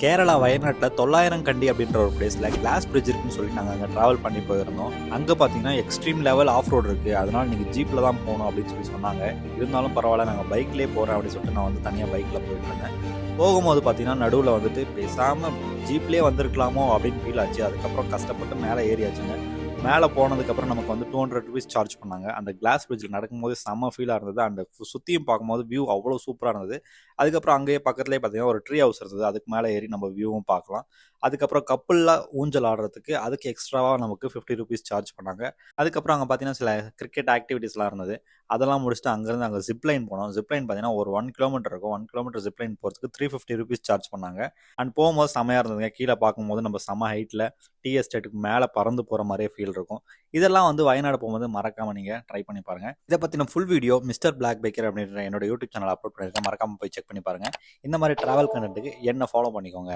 கேரளா வயநாட்டில் 900 கண்டி அப்படின்ற ஒரு பிளேஸில் கிளாஸ் பிரிட்ஜ் இருக்குன்னு சொல்லி நாங்கள் அங்கே ட்ராவல் பண்ணி போயிருந்தோம். அங்கே பார்த்தீங்கன்னா எக்ஸ்ட்ரீம் லெவல் ஆஃப் ரோடு இருக்குது, அதனால் நீங்கள் ஜீப்பில் தான் போகணும் அப்படின்னு சொல்லி சொன்னாங்க. இருந்தாலும் பரவாயில்ல, நாங்கள் பைக்லேயே போகிறேன் அப்படின்னு சொல்லிட்டு நான் வந்து தனியாக பைக்கில் போயிட்டு இருந்தேன். போகும்போது பார்த்தீங்கன்னா நடுவில் வந்துட்டு பேசாமல் ஜீப்லேயே வந்திருக்கலாமோ அப்படின்னு ஃபீல் ஆச்சு. அதுக்கப்புறம் கஷ்டப்பட்டு மேலே ஏறியாச்சுங்க. மேலே போனதுக்கப்புறம் நமக்கு வந்து 200 ருபீஸ் சார்ஜ் பண்ணாங்க. அந்த கிளாஸ் பிரிட்ஜில் நடக்கும்போது செம்ம ஃபீலாக இருந்தது. அந்த சுற்றியும் பார்க்கும்போது வியூ அவ்வளோ சூப்பராக இருந்தது. அதுக்கப்புறம் அங்கேயே பக்கத்துலேயே பார்த்தீங்கன்னா ஒரு ட்ரீ ஹவுஸ் இருந்தது. அதுக்கு மேலே ஏறி நம்ம வியூவும் பார்க்கலாம். அதுக்கப்புறம் கப்புல்லாம் ஊஞ்சல் ஆடுறதுக்கு அதுக்கு எக்ஸ்ட்ராவாக நமக்கு 50 ருபீஸ் சார்ஜ் பண்ணாங்க. அதுக்கப்புறம் அங்கே பார்த்தீங்கன்னா சில கிரிக்கெட் ஆக்டிவிட்டீஸ்லாம் இருந்தது. அதெல்லாம் முடிச்சுட்டு அங்கேருந்து அங்கே ஜிப்லைன் போனோம். ஜிப்லைன் பார்த்தீங்கன்னா ஒரு 1 கிலோமீட்டர் இருக்கும். 1 கிலோமீட்டர் ஜிப்லைன் போகிறதுக்கு 350 ருபீஸ் சார்ஜ் பண்ணாங்க. அண்ட் போகும்போது செம்மையாக இருந்ததுங்க. கீழே பார்க்கும்போது நம்ம செம்ம ஹைட்டில் டீ எஸ்டேட்டுக்கு மேலே பறந்து போகிற மாதிரியே ஃபீல் இருக்கும். இதெல்லாம் வந்து வயநாடு போகும்போது மறக்காமல் நீங்கள் ட்ரை பண்ணி பாருங்கள். இதை பற்றின full video mister black packer அப்படின்ற என்னோட யூடியூப் சேனல் அப்லோட் பண்ணியிருக்கேன். மறக்காமல் போய் செக் பண்ணி பாருங்கள். இந்த மாதிரி ட்ராவல் கண்டென்ட்டுக்கு என்ன ஃபாலோ பண்ணிக்கோங்க.